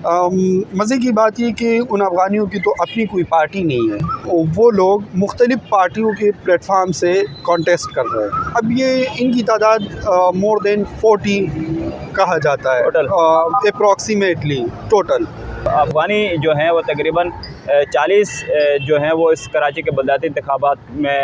مزے کی بات یہ کہ ان افغانیوں کی تو اپنی کوئی پارٹی نہیں ہے، وہ لوگ مختلف پارٹیوں کے پلیٹ فارم سے کانٹیسٹ کر رہے ہیں۔ اب یہ ان کی تعداد مور دین 40 کہا جاتا ہے اپروکسیمیٹلی ٹوٹل۔ افغانی جو ہیں وہ تقریباً 40 جو ہیں وہ اس کراچی کے بلدیاتی انتخابات میں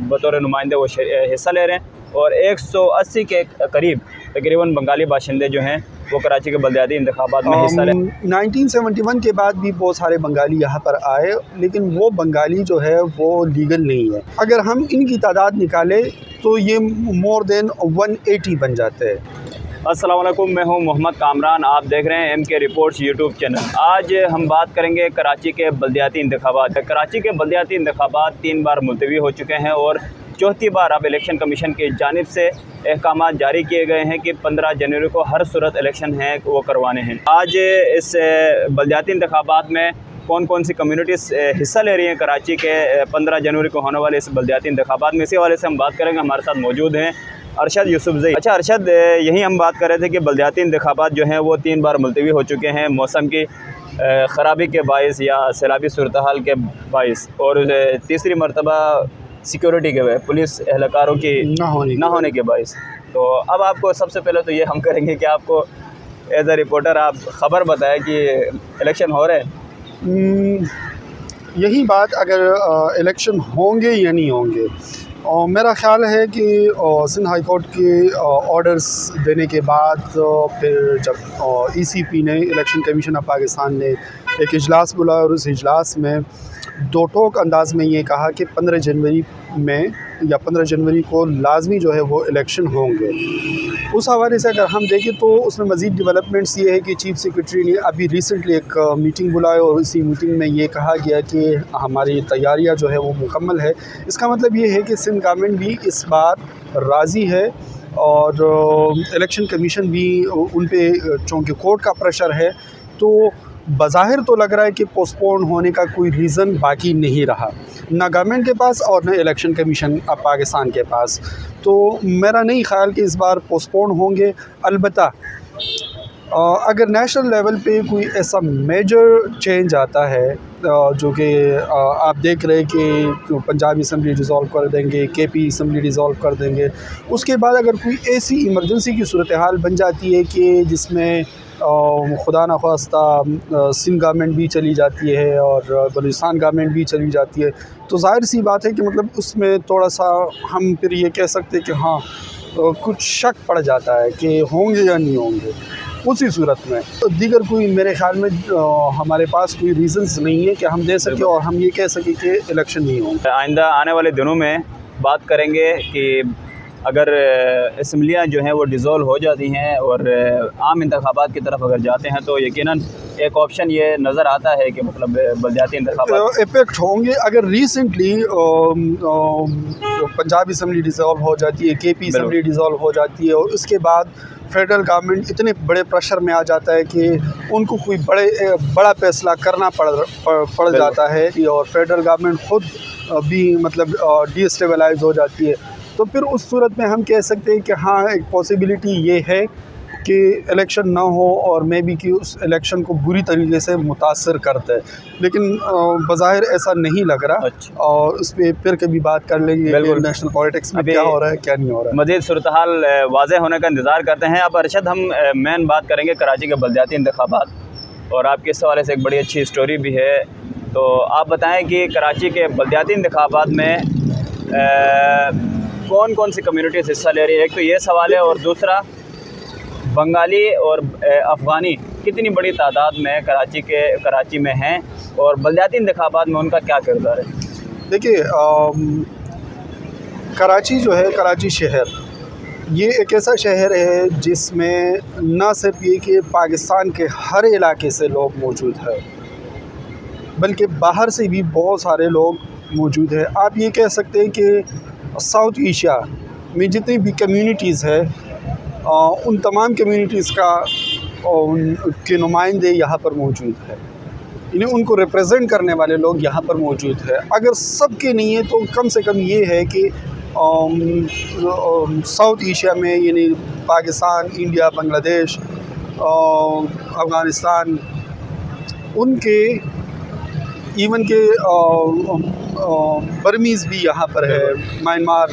بطور نمائندے وہ حصہ لے رہے ہیں، اور 180 کے قریب تقریباً بنگالی باشندے جو ہیں وہ کراچی کے بلدیاتی انتخابات میں حصہ لے۔ 1971 کے بعد بھی بہت سارے بنگالی یہاں پر آئے، لیکن وہ بنگالی جو ہے وہ لیگل نہیں ہے۔ اگر ہم ان کی تعداد نکالیں تو یہ مور دین 180 بن جاتے ہیں۔ السلام علیکم، میں ہوں محمد کامران، آپ دیکھ رہے ہیں MK رپورٹس یوٹیوب چینل۔ آج ہم بات کریں گے کراچی کے بلدیاتی انتخابات۔ کراچی کے بلدیاتی انتخابات 3 بار ملتوی ہو چکے ہیں، اور چوتھی بار اب الیکشن کمیشن کی جانب سے احکامات جاری کیے گئے ہیں کہ 15 جنوری کو ہر صورت الیکشن ہیں وہ کروانے ہیں۔ آج اس بلدیاتی انتخابات میں کون کون سی کمیونٹیز حصہ لے رہی ہیں کراچی کے 15 جنوری کو ہونے والے اس بلدیاتی انتخابات میں، اسی حوالے سے ہم بات کریں گے۔ ہمارے ساتھ موجود ہیں ارشد یوسف زئی۔ اچھا ارشد، یہی ہم بات کر رہے تھے کہ بلدیاتی انتخابات جو ہیں وہ 3 بار ملتوی ہو چکے ہیں، موسم کی خرابی کے باعث یا سیلابی صورتحال کے باعث، اور تیسری مرتبہ سیکورٹی کے پولیس اہلکاروں کی نہ ہونے کے باعث۔ تو اب آپ کو سب سے پہلے تو یہ ہم کریں گے کہ آپ کو ایز اے رپورٹر آپ خبر بتائیں کہ الیکشن ہو رہے ہیں۔ یہی بات، اگر الیکشن ہوں گے یا نہیں ہوں گے، اور میرا خیال ہے کہ سندھ ہائی کورٹ کے آرڈرز دینے کے بعد پھر جب ECP نے، الیکشن کمیشن آف پاکستان نے ایک اجلاس بلایا، اور اس اجلاس میں دو ٹوک انداز میں یہ کہا کہ 15 جنوری میں یا 15 جنوری کو لازمی جو ہے وہ الیکشن ہوں گے۔ اس حوالے سے اگر ہم دیکھیں تو اس میں مزید ڈیولپمنٹس یہ ہے کہ چیف سیکرٹری نے ابھی ریسنٹلی ایک میٹنگ بلائی، اور اسی میٹنگ میں یہ کہا گیا کہ ہماری تیاریاں جو ہے وہ مکمل ہے۔ اس کا مطلب یہ ہے کہ سندھ گورنمنٹ بھی اس بار راضی ہے، اور الیکشن کمیشن بھی ان پہ چونکہ کورٹ کا پریشر ہے، تو بظاہر تو لگ رہا ہے کہ پوسٹ پون ہونے کا کوئی ریزن باقی نہیں رہا، نہ گورنمنٹ کے پاس اور نہ الیکشن کمیشن آف پاکستان کے پاس۔ تو میرا نہیں خیال کہ اس بار پوسٹ پون ہوں گے۔ البتہ اگر نیشنل لیول پہ کوئی ایسا میجر چینج آتا ہے، جو کہ آپ دیکھ رہے کہ پنجاب اسمبلی ڈیزالو کر دیں گے، KP اسمبلی ڈیزالو کر دیں گے، اس کے بعد اگر کوئی ایسی ایمرجنسی کی صورتحال بن جاتی ہے کہ جس میں خدا نخواستہ سندھ گورنمنٹ بھی چلی جاتی ہے اور بلوچستان گورنمنٹ بھی چلی جاتی ہے، تو ظاہر سی بات ہے کہ مطلب اس میں تھوڑا سا ہم پھر یہ کہہ سکتے کہ ہاں کچھ شک پڑ جاتا ہے کہ ہوں گے یا نہیں ہوں گے۔ اسی صورت میں دیگر کوئی میرے خیال میں ہمارے پاس کوئی ریزنز نہیں ہے کہ ہم دے سکیں اور ہم یہ کہہ سکیں کہ الیکشن نہیں ہوں گے۔ آئندہ آنے والے دنوں میں بات کریں گے کہ اگر اسمبلیاں جو ہیں وہ ڈیزالو ہو جاتی ہیں اور عام انتخابات کی طرف اگر جاتے ہیں، تو یقیناً ایک آپشن یہ نظر آتا ہے کہ مطلب بلدیاتی انتخابات افیکٹ ہوں گے۔ اگر ریسنٹلی پنجاب اسمبلی ڈیزالو ہو جاتی ہے، KP اسمبلی ڈیزالو ہو جاتی ہے، اور اس کے بعد فیڈرل گورنمنٹ اتنے بڑے پریشر میں آ جاتا ہے کہ ان کو کوئی بڑا فیصلہ کرنا پڑ جاتا ہے، اور فیڈرل گورنمنٹ خود بھی مطلب ڈی اسٹیبلائز ہو جاتی ہے، تو پھر اس صورت میں ہم کہہ سکتے ہیں کہ ہاں ایک پاسبلٹی یہ ہے کہ الیکشن نہ ہو، اور میں بھی کہ اس الیکشن کو بری طریقے سے متاثر کرتا ہے، لیکن بظاہر ایسا نہیں لگ رہا۔ اور اس پہ پھر کبھی بات کر لیں گے کہ نیشنل پالیٹکس میں کیا ہو رہا ہے کیا نہیں ہو رہا ہے۔ مزید صورتحال واضح ہونے کا انتظار کرتے ہیں۔ اب ارشد، ہم مین بات کریں گے کراچی کے بلدیاتی انتخابات، اور آپ کے اس حوالے سے ایک بڑی اچھی اسٹوری بھی ہے، تو آپ بتائیں کہ کراچی کے بلدیاتی انتخابات میں کون کون سی کمیونٹیز حصہ لے رہی ہے؟ ایک تو یہ سوال ہے، اور دوسرا بنگالی اور افغانی کتنی بڑی تعداد میں کراچی میں ہیں، اور بلدیاتی انتخابات میں ان کا کیا کردار ہے؟ دیکھیے، کراچی جو ہے، کراچی شہر یہ ایک ایسا شہر ہے جس میں نہ صرف یہ کہ پاکستان کے ہر علاقے سے لوگ موجود ہیں، بلکہ باہر سے بھی بہت سارے لوگ موجود ہیں۔ آپ یہ کہہ سکتے ہیں کہ ساؤتھ ایشیا میں جتنی بھی کمیونٹیز ہے، ان تمام کمیونٹیز کے نمائندے یہاں پر موجود ہیں، یعنی ان کو ریپرزینٹ کرنے والے لوگ یہاں پر موجود ہیں۔ اگر سب کے نہیں ہے تو کم سے کم یہ ہے کہ ساؤتھ ایشیا میں، یعنی پاکستان، انڈیا، بنگلہ دیش، افغانستان، ان کے ایون کہ برمیز بھی یہاں پر ہے، میانمار.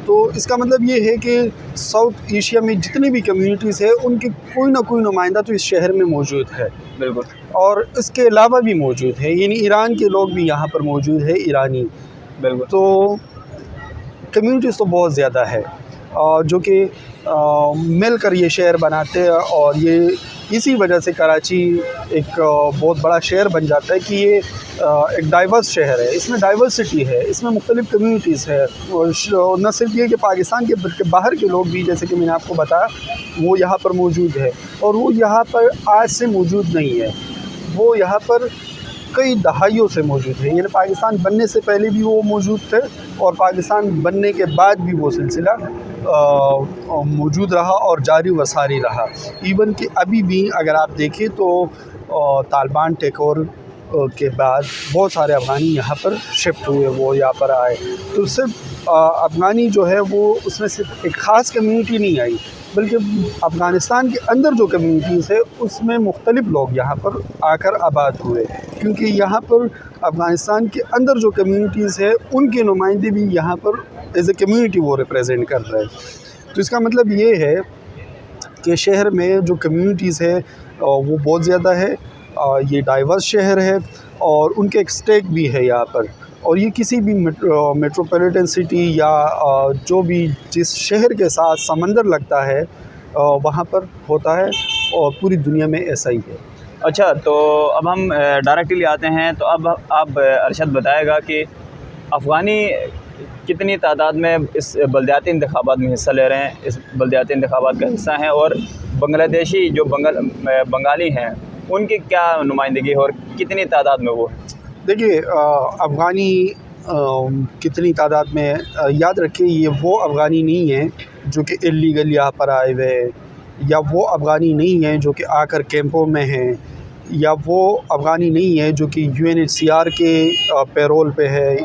تو اس کا مطلب یہ ہے کہ ساؤتھ ایشیا میں جتنی بھی کمیونٹیز ہیں ان کے کوئی نہ کوئی نمائندہ تو اس شہر میں موجود ہے. بالکل. اور اس کے علاوہ بھی موجود ہے، یعنی ایران کے لوگ بھی یہاں پر موجود ہے، ایرانی. بالکل. تو کمیونٹیز تو بہت زیادہ ہے جو کہ مل کر یہ شہر بناتے ہیں، اور یہ اسی وجہ سے کراچی ایک بہت بڑا شہر بن جاتا ہے کہ یہ ایک ڈائیورس شہر ہے. اس میں ڈائیورسٹی ہے، اس میں مختلف کمیونٹیز ہے، اور نہ صرف یہ کہ پاکستان کے بلکہ باہر کے لوگ بھی، جیسے کہ میں نے آپ کو بتایا، وہ یہاں پر موجود ہے. اور وہ یہاں پر آج سے موجود نہیں ہے، وہ یہاں پر کئی دہائیوں سے موجود ہے. یعنی پاکستان بننے سے پہلے بھی وہ موجود تھے، اور پاکستان بننے کے بعد بھی وہ سلسلہ موجود رہا اور جاری و ساری رہا. ایون کہ ابھی بھی اگر آپ دیکھیں تو طالبان ٹیک اوور کے بعد بہت سارے افغانی یہاں پر شفٹ ہوئے، وہ یہاں پر آئے. تو صرف افغانی جو ہے وہ اس میں صرف ایک خاص کمیونٹی نہیں آئی، بلکہ افغانستان کے اندر جو کمیونٹیز ہے اس میں مختلف لوگ یہاں پر آ کر آباد ہوئے، کیونکہ یہاں پر افغانستان کے اندر جو کمیونٹیز ہے ان کے نمائندے بھی یہاں پر ایز اے کمیونٹی وہ ریپریزنٹ کر رہے ہیں. تو اس کا مطلب یہ ہے کہ شہر میں جو کمیونٹیز ہے وہ بہت زیادہ ہے. یہ ڈائیورس شہر ہے، اور ان کے ایک اسٹیک بھی ہے یہاں پر. اور یہ کسی بھی میٹروپولیٹن سٹی یا جو بھی جس شہر کے ساتھ سمندر لگتا ہے وہاں پر ہوتا ہے، اور پوری دنیا میں ایسا ہی ہے. اچھا، تو اب ہم ڈائریکٹلی آتے ہیں. تو اب آپ ارشد بتائے گا کہ افغانی کتنی تعداد میں اس بلدیاتی انتخابات میں حصہ لے رہے ہیں، اس بلدیاتی انتخابات کا حصہ ہیں، اور بنگلہ دیشی جو بنگالی ہیں ان کی کیا نمائندگی ہے اور کتنی تعداد میں وہ؟ دیکھیے، افغانی کتنی تعداد میں، یاد رکھیں یہ وہ افغانی نہیں ہیں جو کہ اللیگل یہاں پر آئے ہوئے ہیں، یا وہ افغانی نہیں ہیں جو کہ آ کر کیمپوں میں ہیں، یا وہ افغانی نہیں ہیں جو کہ UNHCR کے پیرول پہ ہے،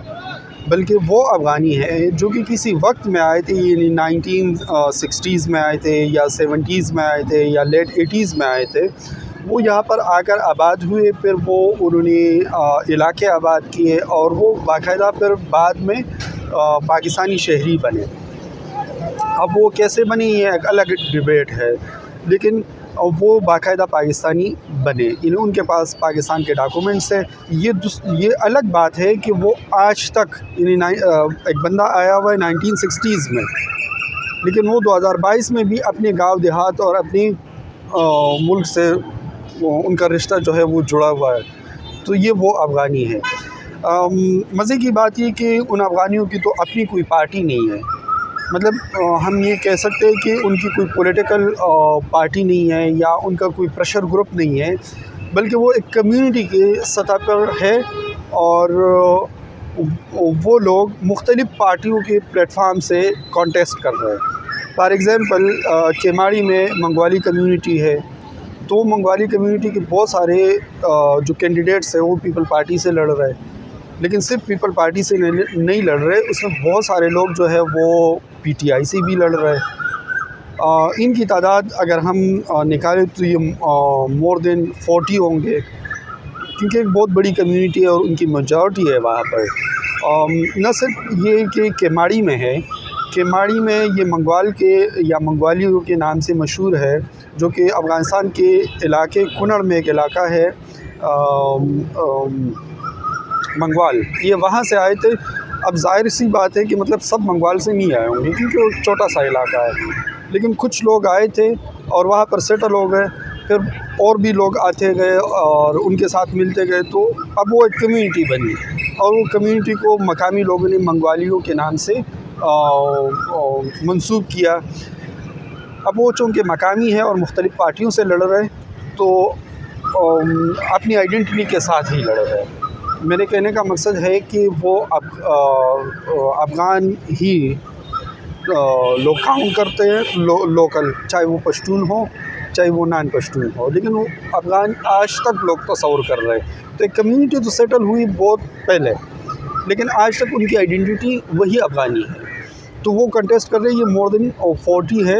بلکہ وہ افغانی ہیں جو کہ کسی وقت میں آئے تھے، یعنی 1960s میں آئے تھے، یا 70s میں آئے تھے، یا لیٹ 80s میں آئے تھے. وہ یہاں پر آ کر آباد ہوئے، پھر وہ انہوں نے علاقے آباد کیے، اور وہ باقاعدہ پھر بعد میں پاکستانی شہری بنے. اب وہ کیسے بنے یہ ایک الگ ڈیبیٹ ہے، لیکن وہ باقاعدہ پاکستانی بنے، یعنی ان کے پاس پاکستان کے ڈاکومنٹس ہیں. یہ الگ بات ہے کہ وہ آج تک، یعنی ایک بندہ آیا ہوا ہے 1960s میں، لیکن وہ 2022 میں بھی اپنے گاؤں دیہات اور اپنی ملک سے ان کا رشتہ جو ہے وہ جڑا ہوا ہے. تو یہ وہ افغانی ہے. مزے کی بات یہ کہ ان افغانیوں کی تو اپنی کوئی پارٹی نہیں ہے. مطلب ہم یہ کہہ سکتے ہیں کہ ان کی کوئی پولیٹیکل پارٹی نہیں ہے، یا ان کا کوئی پریشر گروپ نہیں ہے، بلکہ وہ ایک کمیونٹی کے سطح پر ہے، اور وہ لوگ مختلف پارٹیوں کے پلیٹ فارم سے کانٹیسٹ کر رہے ہیں. فار ایگزامپل کیماڑی میں منگوالی کمیونٹی ہے، تو منگوالی کمیونٹی کے بہت سارے جو کینڈیڈیٹس ہیں وہ پیپل پارٹی سے لڑ رہے ہیں. لیکن صرف پیپل پارٹی سے نہیں لڑ رہے، اس میں بہت سارے لوگ جو ہے وہ PTI سے بھی لڑ رہے ہیں. ان کی تعداد اگر ہم نکالیں تو یہ مور دین 40 ہوں گے، کیونکہ ایک بہت بڑی کمیونٹی ہے اور ان کی میجورٹی ہے وہاں پر. نہ صرف یہ کہ کیماڑی میں ہے، کیماڑی میں یہ منگوال کے یا منگوالیوں کے نام سے مشہور ہے، جو کہ افغانستان کے علاقے کنڑ میں ایک علاقہ ہے منگوال، یہ وہاں سے آئے تھے. اب ظاہر سی بات ہے کہ مطلب سب منگوال سے نہیں آئے ہوں گے، کیونکہ وہ چھوٹا سا علاقہ ہے، لیکن کچھ لوگ آئے تھے اور وہاں پر سیٹل ہو گئے. پھر اور بھی لوگ آتے گئے اور ان کے ساتھ ملتے گئے، تو اب وہ ایک کمیونٹی بنی، اور وہ کمیونٹی کو مقامی لوگوں نے منگوالیوں کے نام سے منسوب کیا. اب وہ چونکہ مقامی ہے اور مختلف پارٹیوں سے لڑ رہے، تو اپنی آئیڈینٹی کے ساتھ ہی لڑ رہے. میرے کہنے کا مقصد ہے کہ وہ افغان ہی لوگ کاؤنٹ کرتے ہیں، لوکل، چاہے وہ پشتون ہو چاہے وہ نان پشتون ہو، لیکن وہ افغان آج تک لوگ تصور کر رہے. تو ایک کمیونٹی تو سیٹل ہوئی بہت پہلے، لیکن آج تک ان کی آئیڈینٹی وہی افغانی ہے. تو وہ کنٹیسٹ کر رہے ہیں. یہ مور دین 40 ہے.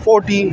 40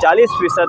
40%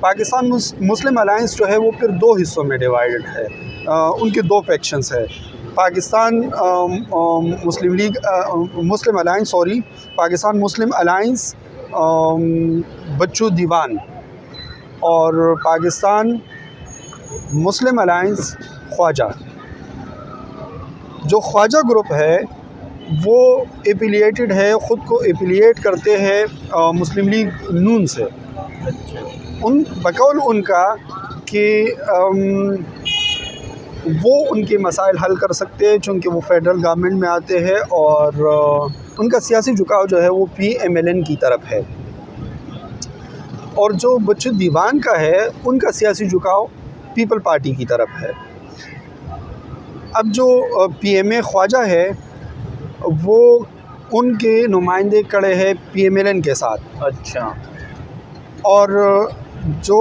پاکستان مسلم الائنس جو ہے وہ پھر دو حصوں میں ڈیوائڈڈ ہے، ان کے دو فیکشنز ہے، پاکستان مسلم لیگ مسلم الائنس پاکستان مسلم الائنس بچو دیوان، اور پاکستان مسلم الائنس خواجہ۔ جو خواجہ گروپ ہے وہ ایپیلیٹڈ ہے، خود کو ایپیلیٹ کرتے ہیں مسلم لیگ نون سے، بقول ان کا کہ وہ ان کے مسائل حل کر سکتے ہیں چونکہ وہ فیڈرل گورنمنٹ میں آتے ہیں، اور ان کا سیاسی جھکاؤ جو ہے وہ PMLN کی طرف ہے، اور جو بچو دیوان کا ہے ان کا سیاسی جھکاؤ پیپل پارٹی کی طرف ہے۔ اب جو PMA خواجہ ہے وہ ان کے نمائندے کڑے ہیں PMLN کے ساتھ، اچھا، اور جو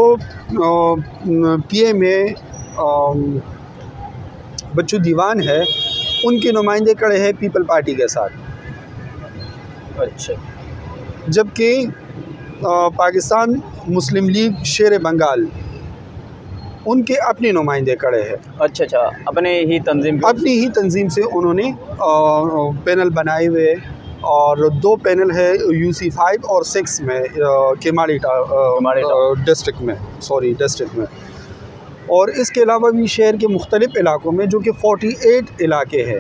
PMA بچو دیوان ہے ان کے نمائندے کڑے ہیں پیپل پارٹی کے ساتھ، اچھا، جبکہ پاکستان مسلم لیگ شیر بنگال ان کے اپنے نمائندے کڑے ہیں، اچھا، اپنی ہی تنظیم سے انہوں نے پینل بنائے ہوئے، اور دو پینل ہے UC5 اور 6 میں کیماڑی ڈسٹرکٹ میں، اور اس کے علاوہ بھی شہر کے مختلف علاقوں میں جو کہ 48 علاقے ہیں،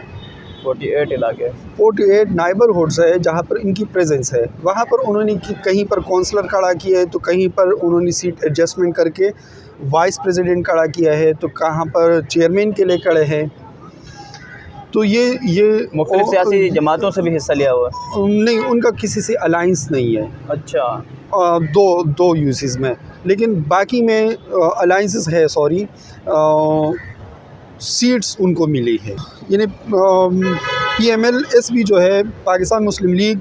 48 نائبرہڈز ہے جہاں پر ان کی پریزنس ہے، وہاں پر انہوں نے کہیں پر کونسلر کھڑا کیا ہے تو کہیں پر انہوں نے سیٹ ایڈجسٹمنٹ کر کے وائس پریزیڈنٹ کھڑا کیا ہے، تو کہاں پر چیئرمین کے لیے کھڑے ہیں، تو یہ مختلف سیاسی جماعتوں سے بھی حصہ لیا ہوا ہے؟ نہیں، ان کا کسی سے الائنس نہیں ہے، اچھا، دو یوسز میں، لیکن باقی میں الائنسز ہے، سیٹس ان کو ملی ہے، یعنی PMLSB جو ہے پاکستان مسلم لیگ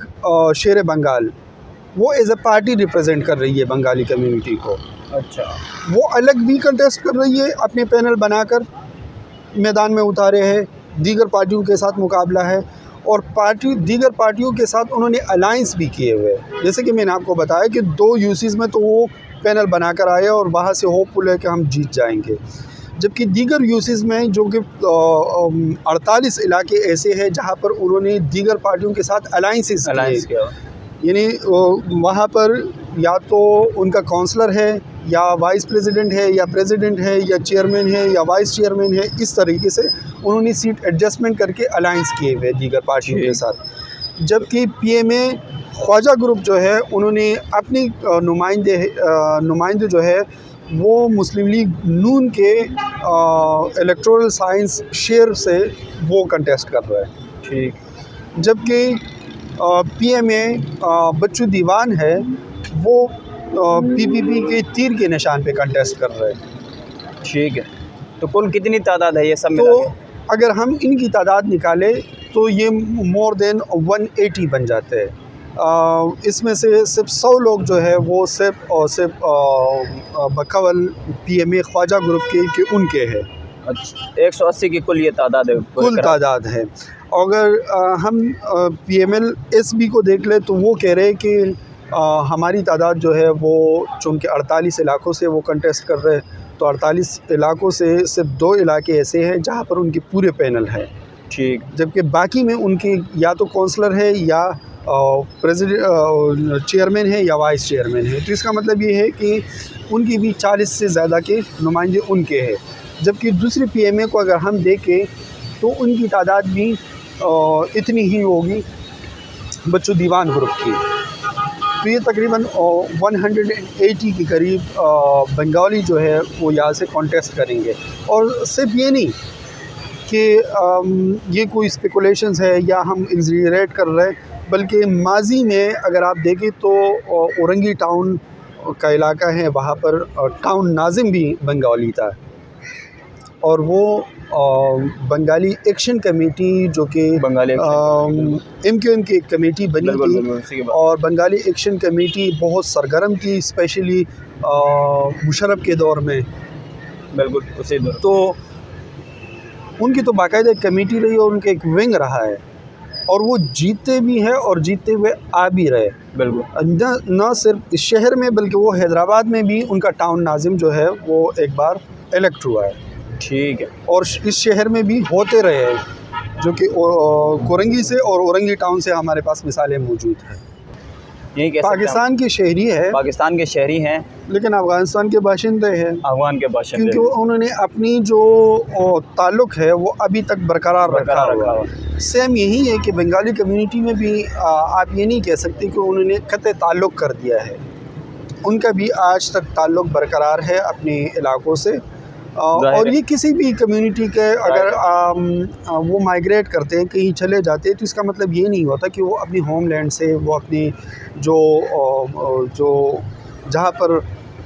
شیر بنگال، وہ ایز اے پارٹی ریپرزینٹ کر رہی ہے بنگالی کمیونٹی کو، اچھا، وہ الگ بھی کنٹیسٹ کر رہی ہے، اپنے پینل بنا کر میدان میں اتارے ہیں، دیگر پارٹیوں کے ساتھ مقابلہ ہے، اور دیگر پارٹیوں کے ساتھ انہوں نے الائنس بھی کیے ہوئے، جیسے کہ میں نے آپ کو بتایا کہ 2 UCs میں تو وہ پینل بنا کر آئے اور وہاں سے ہوپ فل ہے کہ ہم جیت جائیں گے، جبکہ دیگر UCs میں جو کہ 48 علاقے ایسے ہیں جہاں پر انہوں نے دیگر پارٹیوں کے ساتھ الائنس کیا، یعنی وہاں پر یا تو ان کا کونسلر ہے یا وائس پریزیڈنٹ ہے یا پریزیڈنٹ ہے یا چیئرمین ہے یا وائس چیئرمین ہے، اس طریقے سے انہوں نے سیٹ ایڈجسٹمنٹ کر کے الائنس کیے ہوئے دیگر پارٹیوں کے ساتھ، جبکہ PMA خواجہ گروپ جو ہے انہوں نے اپنی نمائندے جو ہے وہ مسلم لیگ نون کے الیکٹورل سائنس شیر سے وہ کنٹیسٹ کر رہا ہے، ٹھیک، جبکہ PMA بچو دیوان ہے وہ PPP کے تیر کے نشان پہ کنٹیسٹ کر رہے ہیں، ٹھیک ہے، تو کل کتنی تعداد ہے یہ سب تو ملا کے؟ اگر ہم ان کی تعداد نکالیں تو یہ مور دین 180 بن جاتے ہیں، اس میں سے صرف 100 لوگ جو ہے وہ صرف بقول PMA خواجہ گروپ کے ان کے ہے، اچھا، 180 کی کل یہ تعداد ہے، کل تعداد ہے، اگر ہم PMLSB کو دیکھ لیں تو وہ کہہ رہے کہ ہماری تعداد جو ہے وہ چونکہ 48 علاقوں سے وہ کنٹیسٹ کر رہے ہیں، تو 48 علاقوں سے صرف 2 علاقے ایسے ہیں جہاں پر ان کے پورے پینل ہیں، ٹھیک، جبکہ باقی میں ان کے یا تو کونسلر ہے یا چیئرمین ہے یا وائس چیئرمین ہے، تو اس کا مطلب یہ ہے کہ ان کی بھی 40 سے زیادہ کے نمائندے ان کے ہیں، جبکہ دوسری PMA کو اگر ہم دیکھیں تو ان کی تعداد بھی اتنی ہی ہوگی بچو دیوان گروپ کی، تو یہ تقریباً 180 کے قریب بنگالی جو ہے وہ یہاں سے کانٹیسٹ کریں گے، اور صرف یہ نہیں کہ یہ کوئی اسپیکولیشنز ہے یا ہم ایگزیجریٹ کر رہے ہیں، بلکہ ماضی میں اگر آپ دیکھیں تو اورنگی ٹاؤن کا علاقہ ہے، وہاں پر ٹاؤن ناظم بھی بنگالی تھا، اور وہ بنگالی ایکشن کمیٹی جو کہ MQM کی ایک کمیٹی بنی تھی، اور بنگالی ایکشن کمیٹی بہت سرگرم تھی، اسپیشلی مشرف کے دور میں، بالکل اسی دور، تو ان کی تو باقاعدہ ایک کمیٹی رہی اور ان کا ایک ونگ رہا ہے، اور وہ جیتے بھی ہیں اور جیتے ہوئے آ بھی رہے. بالکل. نہ صرف اس شہر میں بلکہ وہ حیدرآباد میں بھی ان کا ٹاؤن ناظم جو ہے وہ ایک بار الیکٹ ہوا ہے. ٹھیک ہے. اور اس شہر میں بھی ہوتے رہے ہیں جو کہ کورنگی سے اور اورنگی ٹاؤن سے ہمارے پاس مثالیں موجود ہیں. یہی کہہ سکتے ہیں پاکستان کے شہری ہے پاکستان کے شہری ہیں لیکن افغانستان کے باشندے ہیں افغان کے باشندے کیونکہ انہوں نے اپنی جو تعلق ہے وہ ابھی تک برقرار رکھا ہوا ہے. سیم یہی ہے کہ بنگالی کمیونٹی میں بھی آپ یہ نہیں کہہ سکتے کہ انہوں نے قطع تعلق کر دیا ہے. ان کا بھی آج تک تعلق برقرار ہے اپنے علاقوں سے. اور یہ کسی بھی کمیونٹی کے اگر وہ مائیگریٹ کرتے ہیں کہیں چلے جاتے ہیں تو اس کا مطلب یہ نہیں ہوتا کہ وہ اپنی ہوم لینڈ سے وہ اپنی جو جہاں پر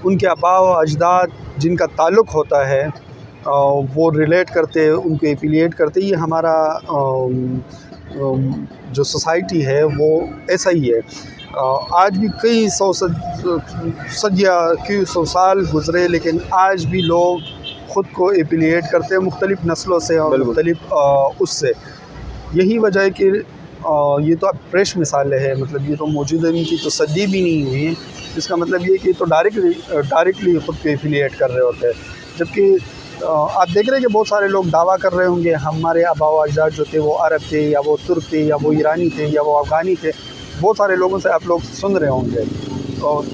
ان کے آباء و اجداد جن کا تعلق ہوتا ہے وہ ریلیٹ کرتے ان کو ایفیلیٹ کرتے. یہ ہمارا جو سوسائٹی ہے وہ ایسا ہی ہے. آج بھی کئی سو سال گزرے لیکن آج بھی لوگ خود کو ایفیلیٹ کرتے ہیں مختلف نسلوں سے اور مختلف اس سے. یہی وجہ ہے کہ یہ تو اب فریش مثالیں ہیں, مطلب یہ تو موجودہ ان کی تو صدی بھی نہیں ہوئی ہیں. اس کا مطلب یہ کہ تو ڈائریکٹلی خود کو ایفیلیٹ کر رہے ہوتے ہیں. جبکہ آپ دیکھ رہے ہیں کہ بہت سارے لوگ دعویٰ کر رہے ہوں گے ہمارے آباء و اجداد جو تھے وہ عرب تھے یا وہ ترک تھے یا وہ ایرانی تھے یا وہ افغانی تھے. بہت سارے لوگوں سے آپ لوگ سن رہے ہوں گے اور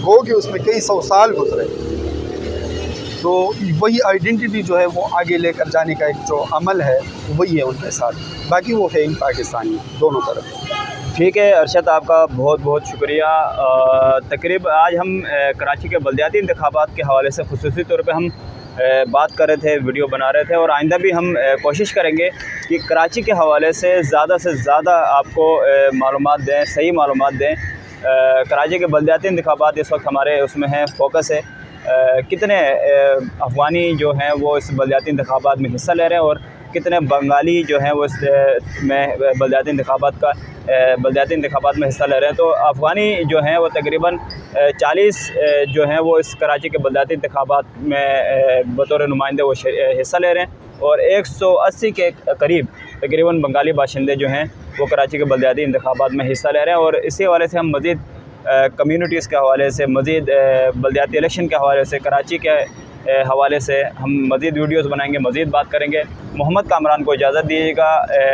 وہ کہ اس میں کئی سو سال گزرے. تو وہی آئیڈینٹی جو ہے وہ آگے لے کر جانے کا ایک جو عمل ہے وہی ہے ان کے ساتھ. باقی وہ ہے ہی پاکستانی دونوں طرف. ٹھیک ہے ارشد, آپ کا بہت بہت شکریہ. آج ہم کراچی کے بلدیاتی انتخابات کے حوالے سے خصوصی طور پہ ہم بات کر رہے تھے, ویڈیو بنا رہے تھے, اور آئندہ بھی ہم کوشش کریں گے کہ کراچی کے حوالے سے زیادہ آپ کو معلومات دیں, صحیح معلومات دیں. کراچی کے بلدیاتی انتخابات اس وقت ہمارے اس میں ہیں, فوکس ہے کتنے افغانی جو ہیں وہ اس بلدیاتی انتخابات میں حصہ لے رہے ہیں اور کتنے بنگالی جو ہیں وہ اس میں بلدیاتی انتخابات میں حصہ لے رہے ہیں. تو افغانی جو ہیں وہ تقریباً 40 جو ہیں وہ اس کراچی کے بلدیاتی انتخابات میں بطور نمائندے وہ حصہ لے رہے ہیں, اور 180 کے قریب تقریباً بنگالی باشندے جو ہیں وہ کراچی کے بلدیاتی انتخابات میں حصہ لے رہے ہیں. اور اسی حوالے سے ہم مزید کمیونٹیز کے حوالے سے, مزید بلدیاتی الیکشن کے حوالے سے, کراچی کے حوالے سے ہم مزید ویڈیوز بنائیں گے, مزید بات کریں گے. محمد کامران کو اجازت دیجیے گا,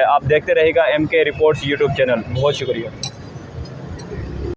آپ دیکھتے رہیے گا MK رپورٹس یوٹیوب چینل. بہت شکریہ.